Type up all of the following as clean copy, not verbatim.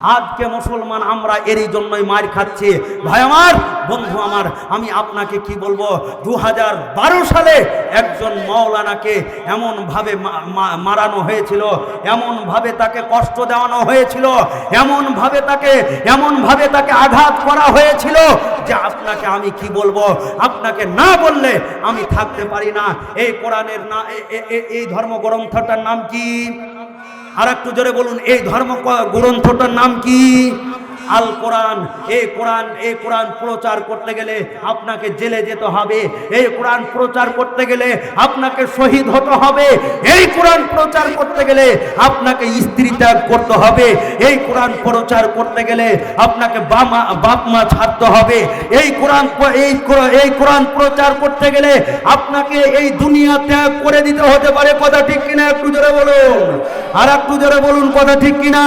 আজকে মুসলমান আমরা এরই জন্যই মার খাচ্ছি। ভাই আমার, বন্ধু আমার, আমি আপনাকে কি বলবো, 2012 সালে একজন মাওলানাকে এমনভাবে মারানো হয়েছিল, এমনভাবে তাকে কষ্ট দেওয়ানো হয়েছিল, এমনভাবে তাকে আঘাত করা হয়েছিল যে আপনাকে আমি কি বলবো, আপনাকে না বললে আমি থাকতে পারি না। এই কোরআনের না, এই ধর্মগ্রন্থটার নাম কি? আর একটু জোরে বলুন, এই ধর্ম গ্রন্থটার নাম কি? আল কোরআন। এই কোরআন প্রচার করতে গেলে আপনাকে জেলে যেতে হবে। এই কোরআন প্রচার করতে গেলে আপনাকে শহীদ হতে হবে। এই কোরআন প্রচার করতে গেলে আপনাকে স্ত্রী ত্যাগ করতে হবে। এই কোরআন প্রচার করতে গেলে আপনাকে বাপ মা ছাড়তে হবে। এই কোরআন প্রচার করতে গেলে আপনাকে এই দুনিয়া ত্যাগ করে দিতে হতে পারে। কথা ঠিক কিনা? একটু জোরে বলুন, আর একটু জোরে বলুন, কথা ঠিক কিনা?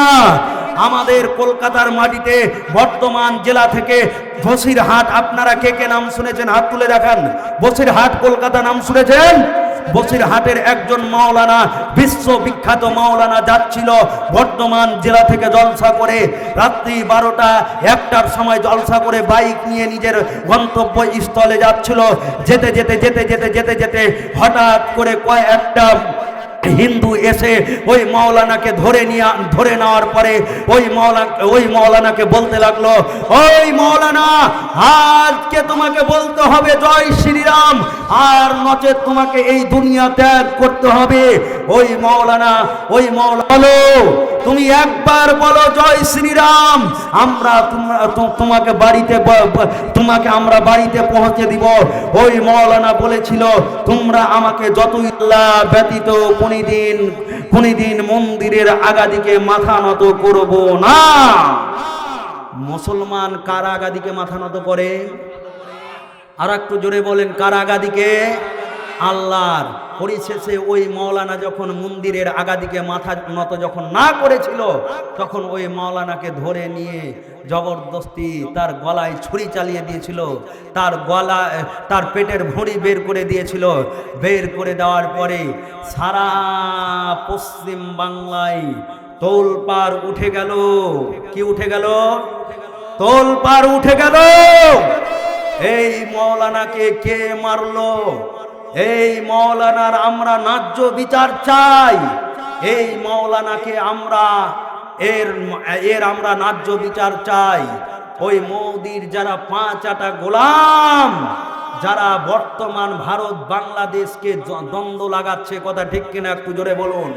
আমাদের কলকাতার মাটিতে বর্ধমান জেলা থেকে বসিরহাট, আপনারা কে কে নাম শুনেছেন হাত তুলে দেখান। বসিরহাট কলকাতা নাম শুনেছেন? বসিরহাটের একজন মাওলানা, বিশ্ববিখ্যাত মাওলানা যাচ্ছিল বর্ধমান জেলা থেকে জলসা করে, রাত্রি 12টা-1টার সময় জলসা করে বাইক নিয়ে নিজের গন্তব্য স্থলে যাচ্ছিল। যেতে হঠাৎ করে কয়েকটা হিন্দু এসে ওই মাওলানাকে ধরে নেওয়ার পরে ওই মাওলানাকে বলতে লাগলো, ওই মাওলানা, আজকে তোমাকে বলতে হবে জয় শ্রীরাম, আর নচেত তোমাকে এই দুনিয়া ত্যাগ করতে হবে। ওই মাওলানা বলো, তুমি একবার বলো জয় শ্রীরাম, তোমাকে আমরা বাড়িতে পৌঁছে দিব। ওই মাওলানা বলেছিল, তোমরা আমাকে যতই আল্লাহ ব্যতীত কোনদিন মন্দিরের আগাদিকে মাথা নত করব না। মুসলমান কার আগাদিকে মাথা নত করে? আর একটু জোরে বলেন, কার আগাদিকে? আল্লাহর। পরিশেষে ওই মাওলানা যখন মন্দিরের আগাদিকে মাথা নত যখন না করেছিল, তখন ওই মাওলানাকে ধরে নিয়ে জবরদস্তি তার গলায় ছুরি চালিয়ে দিয়েছিল, তার পেটের ভুঁড়ি বের করে দিয়েছিল। বের করে দেওয়ার পরে সারা পশ্চিম বাংলায় তোলপাড় উঠে গেল। কি উঠে গেল? তোলপাড় উঠে গেল। এই মাওলানাকে কে মারলো? এই মাওলানার আমরা ন্যায্য বিচার চাই। এই মাওলানাকে আমরা আমরা ন্যায্য বিচার চাই। ওই মোদির যারা 5 আটা গোলাম, যারা বর্তমান ভারত বাংলাদেশকে দ্বন্দ্ব লাগাচ্ছে, কথা ঠিক কিনা একটু জোরে বলুন,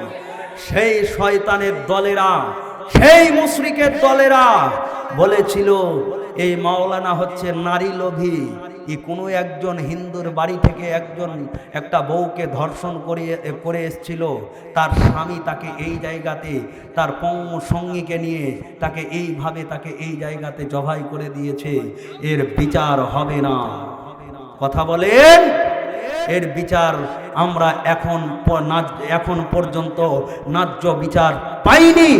সেই শয়তানের দলেরা, সেই মুশরিকের দলেরা বলেছিল এই মাওলানা হচ্ছে নারী লোভী। কোনো একজন হিন্দুর বাড়ি থেকে একটা বউকে ধর্ষণ করে এসেছিল। তার স্বামী তাকে এই জায়গাতে, তার পঙ্গ সঙ্গীকে নিয়ে তাকে এই জায়গাতে জবাই করে দিয়েছে। এর বিচার হবে না। কথা বলেন, এর বিচার আমরা এখন পর্যন্ত ন্যায্য বিচার পাইনি।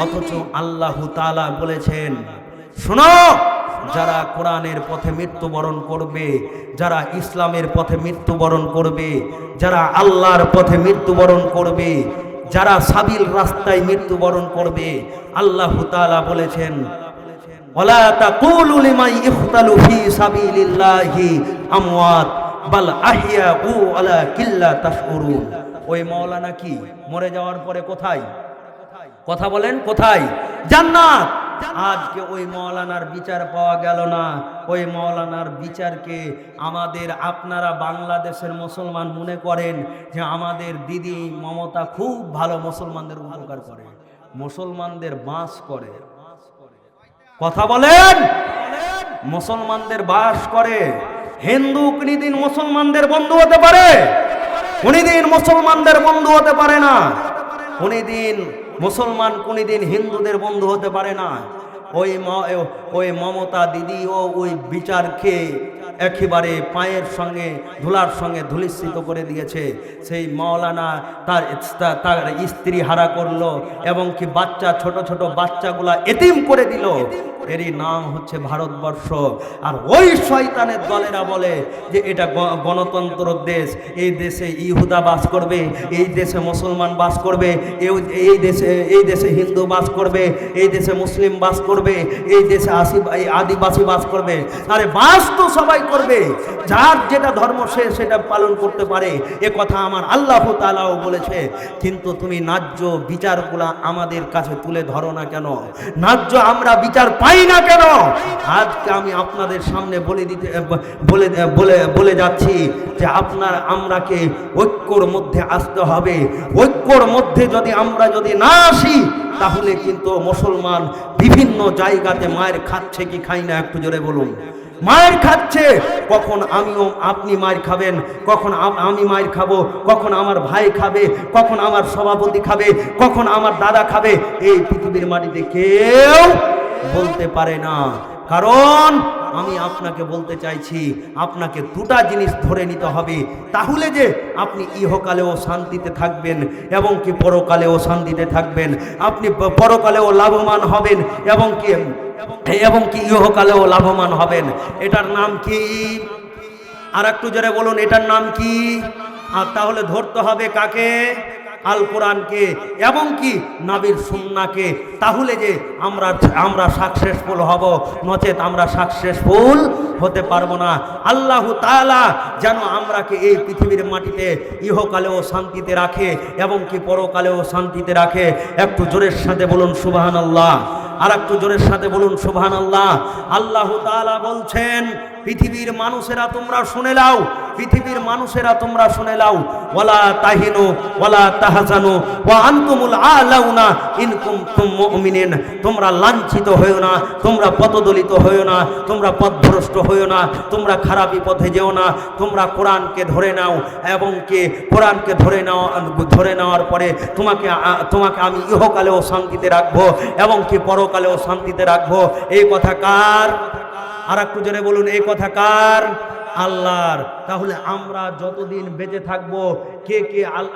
অথচ আল্লাহ তাআলা বলেছেন, শোনো, যারা কোরআনের পথে মৃত্যুবরণ করবে, যারা ইসলামের পথে মৃত্যুবরণ করবে, যারা আল্লাহর পথে মৃত্যুবরণ করবে, যারা সাবিল রাস্তায় মৃত্যুবরণ করবে, আল্লাহ তাআলা বলেছেন, ওয়ালা তাকুলু লিমান ইখতালু ফি সাবিলিল্লাহি আমওয়াত বাল আহইয়াউ ওয়ালাকিন লা তাশউরুন। ওই মাওলানা কি মরে যাওয়ার পরে কোথায়? কথা বলেন, কোথায়? জান্নাত। আজকে ওই মাওলানার বিচার পাওয়া গেল না। ওই মাওলানার বিচারকে আপনারা বাংলাদেশের মুসলমান মনে করেন যে আমাদের দিদি মমতা খুব ভালো, মুসলমানদের উপকার করে, মুসলমানদের বাস করে। কথা বলেন, মুসলমানদের বাস করে। হিন্দু কোনদিন মুসলমানদের বন্ধু হতে পারে? কোনদিন মুসলমানদের বন্ধু হতে পারে না। মুসলমান কোনদিন হিন্দুদের বন্ধু হতে পারে না। ওই মমতা দিদি ও ওই বিচারকে একেবারে পায়ের সঙ্গে ধুলার সঙ্গে ধুলিস্মিত করে দিয়েছে। সেই মাওলানা তার স্ত্রী হারা করলো এবং কি ছোট ছোট বাচ্চাগুলা এতিম করে দিল। এরই নাম হচ্ছে ভারতবর্ষ। আর ওই শয়তানের দলেরা বলে যে এটা গণতন্ত্র দেশ, এই দেশে ইহুদা বাস করবে, এই দেশে মুসলমান বাস করবে, এই দেশে হিন্দু বাস করবে, এই দেশে মুসলিম বাস করবে, এই দেশে আদিবাসী বাস করবে। আরে বাস তো সবাই করবে, যার যেটা ধর্ম সে সেটা পালন করতে পারে, এ কথা আমার আল্লাহ তাআলাও বলেছে। কিন্তু তুমি ন্যায্য বিচারগুলা আমাদের কাছে তুলে ধরো না কেন? ন্যায্য আমরা বিচার পাই না কেন? আজকে আমি আপনাদের সামনে বলে যাচ্ছি যে আমরাকে ঐক্যর মধ্যে আসতে হবে। ঐক্যর মধ্যে আমরা যদি না আসি, তাহলে কিন্তু মুসলমান বিভিন্ন জায়গাতে মায়ের খাচ্ছে কি খাই না, একটু জোরে বলুন। মায়ের খাচ্ছে, কখন আপনি মায়ের খাবেন, কখন আমি মায়ের খাবো, কখন আমার ভাই খাবে, কখন আমার সভাপতি খাবে, কখন আমার দাদা খাবে, এই পৃথিবীর মাটিতে কেউ বলতে পারে না। কারণ আমি আপনাকে বলতে চাইছি, আপনাকে দুটা জিনিস ধরে নিতে হবে, তাহলে যে আপনি ইহকালেও শান্তিতে থাকবেন এবং কি পরকালেও শান্তিতে থাকবেন, আপনি পরকালেও লাভবান হবেন এবং কি ইহকালেও লাভবান হবেন। এটার নাম কি? আর একটু জোরে বলুন, এটার নাম কি? আর তাহলে ধরতে হবে কাকে? আল কোরআনকে এবং কি নবীর সুন্নাহকে। তাহলে যে আমরা সাকসেসফুল হব, নচেত আমরা সাকসেসফুল হতে পারবো না। আল্লাহ তাআলা যেন আমরাকে এই পৃথিবীর মাটিতে ইহকালেও শান্তিতে রাখে এবং কি পরকালেও শান্তিতে রাখে। একটু জোরের সাথে বলুন সুবহানাল্লাহ। আর একটু জোরের সাথে বলুন সুবহানাল্লাহ। আল্লাহ তাআলা বলছেন, পৃথিবীর মানুষেরা তোমরা শুনে নাও, পৃথিবীর মানুষেরা তোমরা শুনে নাও, ওয়ালা তাহিনু ওয়ালা তাহজানু ওয়া আনতুমুল আলাউনা ইন কুনতুম মুমিনিন। তোমরা লাঞ্ছিত হইও না, তোমরা পথদলিত হইও না, তোমরা পথভ্রষ্ট হইও না, তোমরা খারাপি পথে যেও না। তোমরা কোরআনকে ধরে নাও এবং কি কোরআনকে ধরে নেওয়ার পরে তোমাকে আমি ইহকালেও শান্তিতে রাখবো এবং কি পরকালেও শান্তিতে রাখবো। এই কথা কার? আর একটু জোরে বলুন, এই কথা কার? আল্লাহর। তাহলে আমরা যতদিন বেঁচে থাকবো,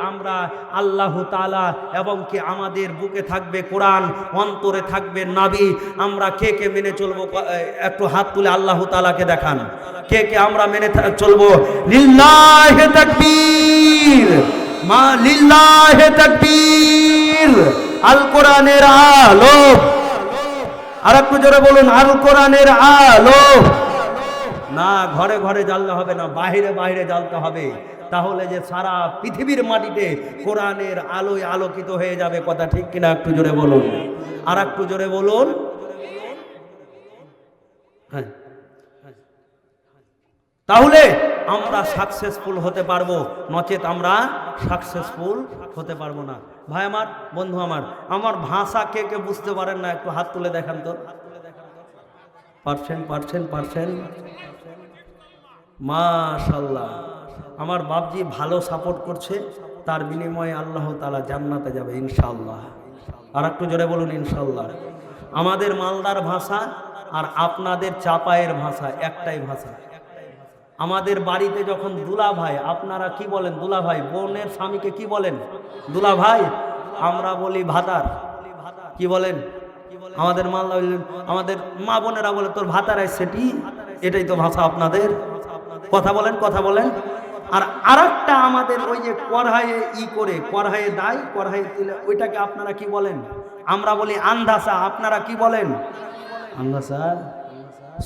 আমরা আল্লাহ তাআলা এবং কি আমাদের বুকে থাকবে কোরআন, অন্তরে থাকবে নবী, আমরা কে মেনে চলবো? একটু হাত তুলে আল্লাহ তাআলাকে দেখান, কে আমরা মেনে চলবো? লিল্লাহি তাকবীর, মা লিল্লাহি তাকবীর। আল কোরআনের আলো। আর একটু জোরে বলুন, আল কোরআনের আলো। না ঘরে ঘরে জ্বালতে হবে না, বাইরে বাইরে জ্বালতে হবে। তাহলে যে সারা পৃথিবীর মাটিতে কোরআনের আলোয় আলোকিত হয়ে যাবে। কথা ঠিক কিনা? একটু জোরে বলুন, আর একটু জোরে বলুন। হ্যাঁ, তাহলে আমরা সাকসেসফুল হতে পারবো, নচেত আমরা সাকসেসফুল হতে পারবো না। ভাই আমার, বন্ধু আমার ভাষা কে বুঝতে পারেন না, একটু হাত তুলে দেখান তো। পারছেন? মাশাআল্লাহ। আমার বাপজি ভালো সাপোর্ট করছে, তার বিনিময়ে আল্লাহ তাআলা জান্নাতে যাবে ইনশাআল্লাহ। আর একটু জোরে বলুন ইনশাআল্লাহ। আমাদের মালদার ভাষা আর আপনাদের চাপায়ের ভাষা একটাই ভাষা। আমাদের বাড়িতে যখন দুলা ভাই, আপনারা কি বলেন? দুলা ভাই, বোনের স্বামীকে কি বলেন? দুলা ভাই। আমরা বলি ভাতার। কি বলেন? আমাদের মালদা, আমাদের মা বোনেরা বলে তোর ভাতার সেটি। এটাই তো ভাষা আপনাদের। কথা বলেন। আর আরেকটা আমাদের ওই যে কড়াইয়ে কড়াইয়ে দায়, কড়াইয়ে তুলে, ওইটাকে আপনারা কি বলেন? আমরা বলি আন্ধাসা। আপনারা কি বলেন? আন্ধাসা।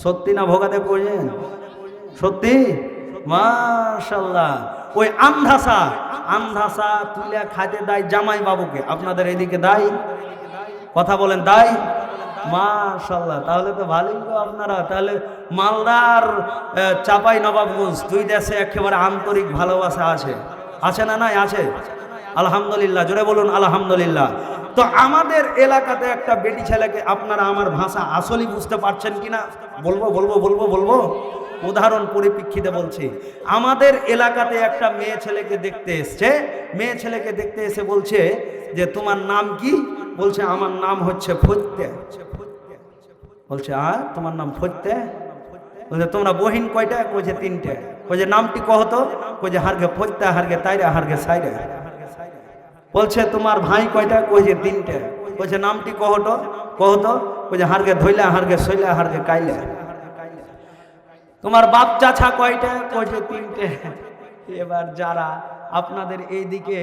সত্যি না ভোগাতে করছেন? সত্যি? মাশাআল্লাহ। ওই আন্ধাসা তুলে খাইতে দেয় জামাই বাবুকে। আপনাদের এদিকে দেয়? কথা বলেন, দেয়? মাশাআল্লাহ। তাহলে তো ভালোই গো আপনারা। তাহলে মালদার চাপাই নবাবগঞ্জ, দুই দেশে একেবারে আন্তরিক ভালোবাসা আছে না? নাই? আছে। আলহামদুলিল্লাহ। জোরে বলুন আলহামদুলিল্লাহ। তো আমাদের এলাকাতে একটা বেটি ছেলেকে, আপনারা আমার ভাষা আসলেই বুঝতে পারছেন কিনা বলবো। উদাহরণ পরিপ্রেক্ষিতে বলছি। আমাদের এলাকাতে একটা মেয়ে ছেলেকে দেখতে এসছে। মেয়ে ছেলেকে দেখতে এসে বলছে যে তোমার নাম কি? বলছে আমার নাম হচ্ছে ফত্যে। বলছে তোমার নাম ফত্যে? বলছে তোমরা বহিন কয়টা? কইছে 3টে। কইছে নামটি কহতো? কইছে হারগে ফত্যে, হারগে তাইরা, হারগে সাইরে। বলছে তোমার ভাই কয়টা? কইছে 3টে। কইছে নামটি কহতো? ওই যে হারগে ধইলা হারগে সইলা হারগে কাইলা। তোমার বাপ চাচা কয়টা? কইছে তিনটে। এবার যারা আপনাদের এইদিকে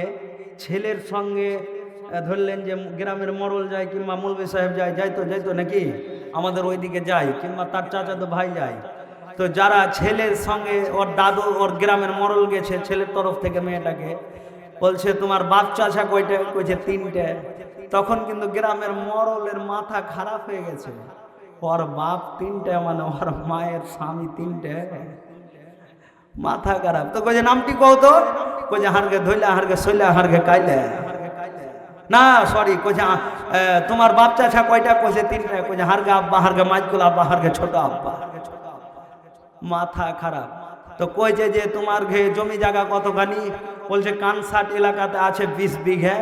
ছেলের সঙ্গে ধরলেন যে গ্রামের মরল যায় কিংবা মৌলভী সাহেব যায়, যাইতো নাকি আমাদের ওইদিকে যায়, কিংবা তার চাচা তো ভাই যায়, তো যারা ছেলের সঙ্গে ওর দাদু ওর গ্রামের মরল গেছে ছেলের তরফ থেকে মেয়েটাকে, বলছে তোমার বাপ চাচা কয়টা? কইছে তিনটে। তখন কিন্তু গ্রামের মরলের মাথা খারাপ হয়ে গেছে, ওর বাপ তিনটে মানে ওর মায়ের স্বামী তিনটে, মাথা খারাপ। তো কইছে নামটি কও তো? কইছে হারগে ধইলা হারগে সইলা হারগে কাইলা। না সরি, কইছে তোমার বাপ চাচা কয়টা? কইছে তিনটা। কইছে হারগে আব্বা হারগে মাইকুল আব্বা হারগে ছোট আব্বা। মাথা খারাপ। তো কইছে যে তোমার জমি জায়গা কতখানি? বলছে কানসাট এলাকাতে আছে 20 বিঘা,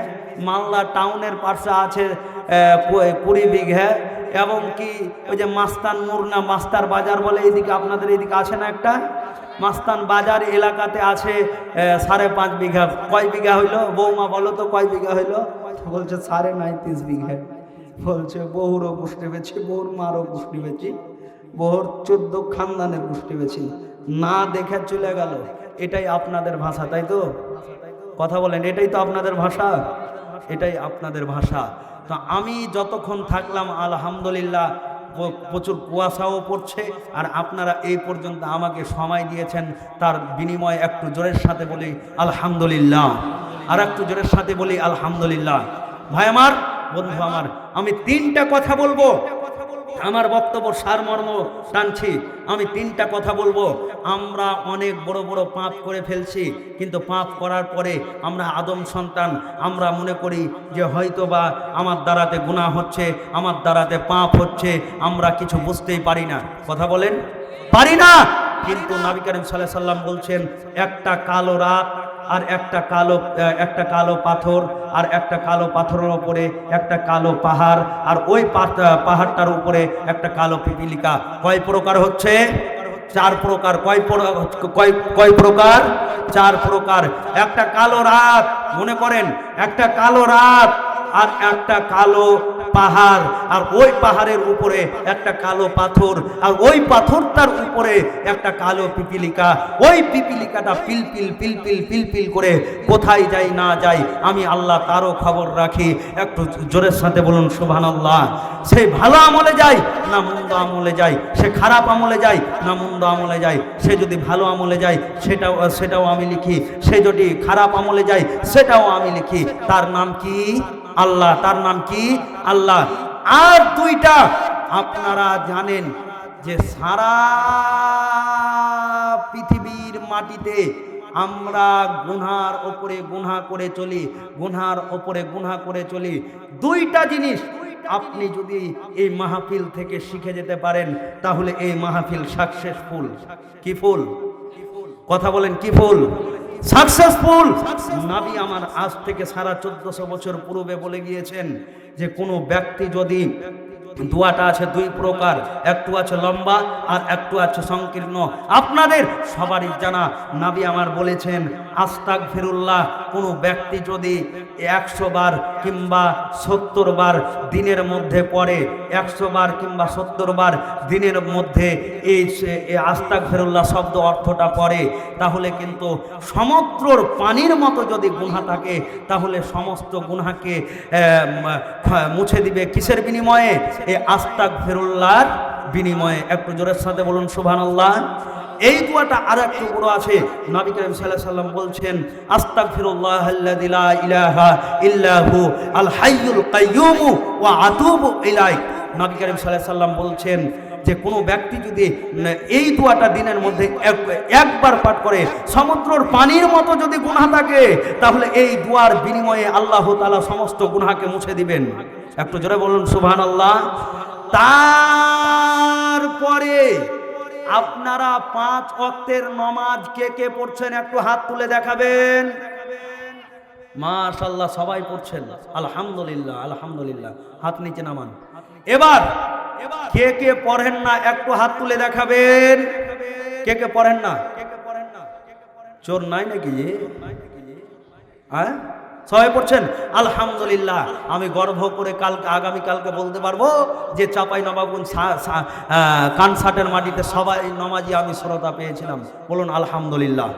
মালদা টাউনের পাশে আছে 20 বিঘা, এবং কি ওই যে মাস্তান মুরনা মাস্টার বাজার বলে এইদিকে আপনাদের এইদিকে আছে না একটা, মাস্তান বাজার এলাকাতে আছে 5.5 বিঘা। কয় বিঘা হইলো বৌমা বলো তো কয় বিঘা হইলো? বলছে 39.5 বিঘা। বলছে বহুরও গোষ্ঠী বেছি, বহুর মারও গোষ্ঠী বেছি, বহুর 14 খানদানের গোষ্ঠী বেছি, না দেখে চলে গেল। এটাই আপনাদের ভাষা, তাই তো? কথা বলেন, এটাই তো আপনাদের ভাষা, এটাই আপনাদের ভাষা। তো আমি যতক্ষণ থাকলাম আলহামদুলিল্লাহ, প্রচুর কুয়াশাও পড়ছে, আর আপনারা এই পর্যন্ত আমাকে সময় দিয়েছেন, তার বিনিময়ে একটু জোরের সাথে বলি আলহামদুলিল্লাহ, আর একটু জোরের সাথে বলি আলহামদুলিল্লাহ। ভাই আমার, বন্ধু আমার, আমি 3টা কথা বলবো, আমার বক্তব্য সারমর্ম টানছি, আমি 3টা কথা বলবো। আমরা অনেক বড় বড় পাপ করে ফেলছি, কিন্তু পাপ করার পরে আমরা আদম সন্তান, আমরা মনে করি যে হয়তো বা আমার দ্বারাতে গুনাহ হচ্ছে, আমার দ্বারাতে পাপ হচ্ছে, আমরা কিছু বুঝতেই পারি না। কথা বলেন, পারি না। কিন্তু নবী করিম সাল্লাল্লাহু আলাইহি সাল্লাম বলছেন, একটা কালো রাত আর একটা কালো পাথর, আর একটা কালো পাথরের উপরে একটা কালো পাহাড়, আর ওই পাহাড়টার উপরে একটা কালো পিপিলিকা। কয় প্রকার হচ্ছে? 4 প্রকার। কয় প্রকার? 4 প্রকার। একটা কালো রাত, মনে করেন একটা কালো রাত আর একটা কালো পাহাড়, আর ওই পাহাড়ের উপরে একটা কালো পাথর, আর ওই পাথরটার উপরে একটা কালো পিপিলিকা। ওই পিপিলিকাটা পিলপিল পিলপিল পিলপিল করে কোথায় যায় না যায় আমি আল্লাহ তারও খবর রাখি। একটু জোরের সাথে বলুন সুবহানাল্লাহ। সে ভালো আমলে যায় না মন্দ আমলে যায়, সে খারাপ আমলে যায় না মন্দ আমলে যায়। সে যদি ভালো আমলে যায় সেটাও আমি লিখি, সে যদি খারাপ আমলে যায় সেটাও আমি লিখি। তার নাম কি? আল্লাহ। তার নাম কি? আল্লাহ। আর 2টা আপনারা জানেন যে সারা পৃথিবীর মাটিতে আমরা গুনার ওপরে গুনাহ করে চলি, গুনার ওপরে গুনাহ করে চলি। 2টা জিনিস আপনি যদি এই মাহফিল থেকে শিখে যেতে পারেন, তাহলে এই মাহফিল সাকসেসফুল। কি ফুল? কথা বলেন, কি ফুল? সাকসেসফুল। নবী আমার আজ থেকে 1450 বছর পূর্বে বলে গিয়েছেন যে কোনো ব্যক্তি যদি দোয়াটা আছে 2 প্রকার, একটু আছে লম্বা আর একটু আছে সংকীর্ণ। আপনাদের সবারই জানা, নবী আমার বলেছেন আস্তাগফিরুল্লাহ। কোনো ব্যক্তি যদি 100 বার কিংবা 70 বার দিনের মধ্যে পড়ে, 100 বার কিংবা 70 বার দিনের মধ্যে এই আস্তাগফিরুল্লাহ শব্দ অর্থটা পড়ে, তাহলে কিন্তু সমুদ্র পানির মতো যদি গুনাহ থাকে, তাহলে সমস্ত গুনাহকে মুছে দিবে। কিসের বিনিময়ে? এই আস্তাগফিরুল্লাহর বিনিময়ে। একটু জোরের সাথে বলুন সুবহানাল্লাহ। এই দোয়াটা আর একটু বড় আছে। নবী করিম সাল্লাল্লাহু আলাইহি সাল্লাম বলছেন আস্তাগফিরুল্লাহাল্লাযী লা ইলাহা ইল্লা হু আল হাইয়ুল কাইয়্যুম ওয়া আতুবু ইলাইহি। নবী করিম সাল্লাল্লাহু আলাইহি সাল্লাম বলছেন যে কোনো ব্যক্তি যদি এই দোয়াটা দিনের মধ্যে একবার পাঠ করে, সমুদ্রের পানির মতো যদি গুনাহ থাকে, তাহলে এই দোয়ার বিনিময়ে আল্লাহ তাআলা সমস্ত গুনাহকে মুছে দিবেন। একটু জোরে বলুন সুবহানাল্লাহ। তারপরে আপনারা 5 ওয়াক্তের নামাজ কে কে পড়ছেন একটু হাত তুলে দেখাবেন। মাশাআল্লাহ, সবাই পড়ছেন, আলহামদুলিল্লাহ আলহামদুলিল্লাহ। হাত নিচে নামান। এবার কে কে পড়েন না একটু হাত তুলে দেখাবেন। কে কে পড়েন না? চোর নাই নাকি? হ্যাঁ, সবাই পড়ছেন আলহামদুলিল্লাহ। আমি গর্ব করে আগামীকালকে বলতে পারবো যে চাপাই নবাবগঞ্জ কানসাটের মাটিতে সবাই নমাজি আমি শ্রোতা পেয়েছিলাম। বলুন আলহামদুলিল্লাহ।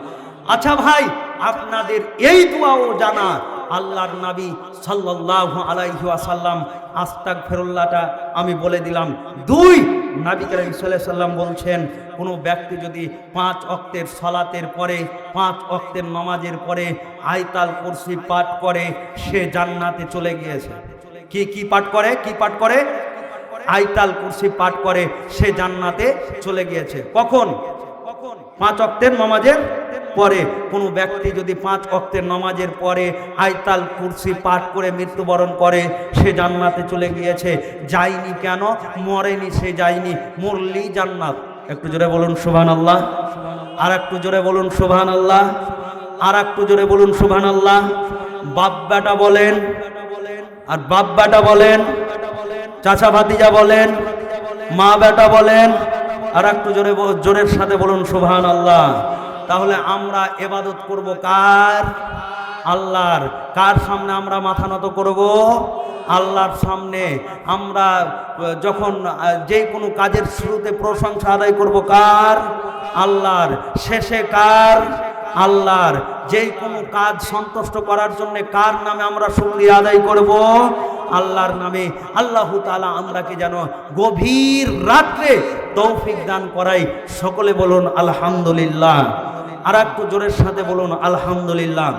আচ্ছা ভাই, আপনাদের এই দোয়াও জানা, আল্লাহর নবী সাল্লাল্লাহু আলাইহি ওয়াসাল্লাম আস্তাগফিরুল্লাহটা আমি বলে দিলাম। 2, নবী করিম সাল্লাল্লাহু আলাইহি ওয়াসাল্লাম বলছেন, কোনো ব্যক্তি যদি 5 ওয়াক্তের সালাতের পরে, 5 ওয়াক্তের নামাজের পরে আয়াতুল কুরসি পাঠ করে, সে জান্নাতে চলে গিয়েছে। কি পাঠ করে? কি পাঠ করে? আয়াতুল কুরসি পাঠ করে, সে জান্নাতে চলে গিয়েছে। কখন? 5 ওয়াক্তের নামাজের পরে। কোনো ব্যক্তি যদি 5 ওয়াক্তের নামাজের পরে আয়াতুল কুরসি পাঠ করে মৃত্যুবরণ করে, সে জান্নাতে চলে গিয়েছে। যায়নি কেন? মরেনি, সে যায়নি, মরলেই জান্নাত। একটু জোরে বলুন সুবহানাল্লাহ। আর একটু জোরে বলুন সুবহানাল্লাহ। আর একটু জোরে বলুন সুবহানাল্লাহ। বাপ বেটা বলেন, আর বাপ বেটা বলেন, চাচা ভাতিজা বলেন, মা বেটা বলেন, আর একটু জোরের সাথে বলুন সুবহানাল্লাহ। তাহলে আমরা ইবাদত করব কার? আল্লাহর। কার সামনে আমরা মাথা নত করব? আল্লাহর সামনে। আমরা যখন যে কোনো কাজের শুরুতে প্রশংসা আদায় করব কার? আল্লাহর। শেষে কার? আল্লাহর। যেই কোনো কাজ সন্তুষ্ট করার জন্য কার নামে আমরা শুকরিয়া আদায় করব? আল্লাহর নামে। আল্লাহু তাআলা আমরাকে যেন গভীর রাত্রে তৌফিক দান করাই। সকলে বলুন আলহামদুলিল্লাহ। আর একটু জোরের সাথে বলুন আলহামদুলিল্লাহ।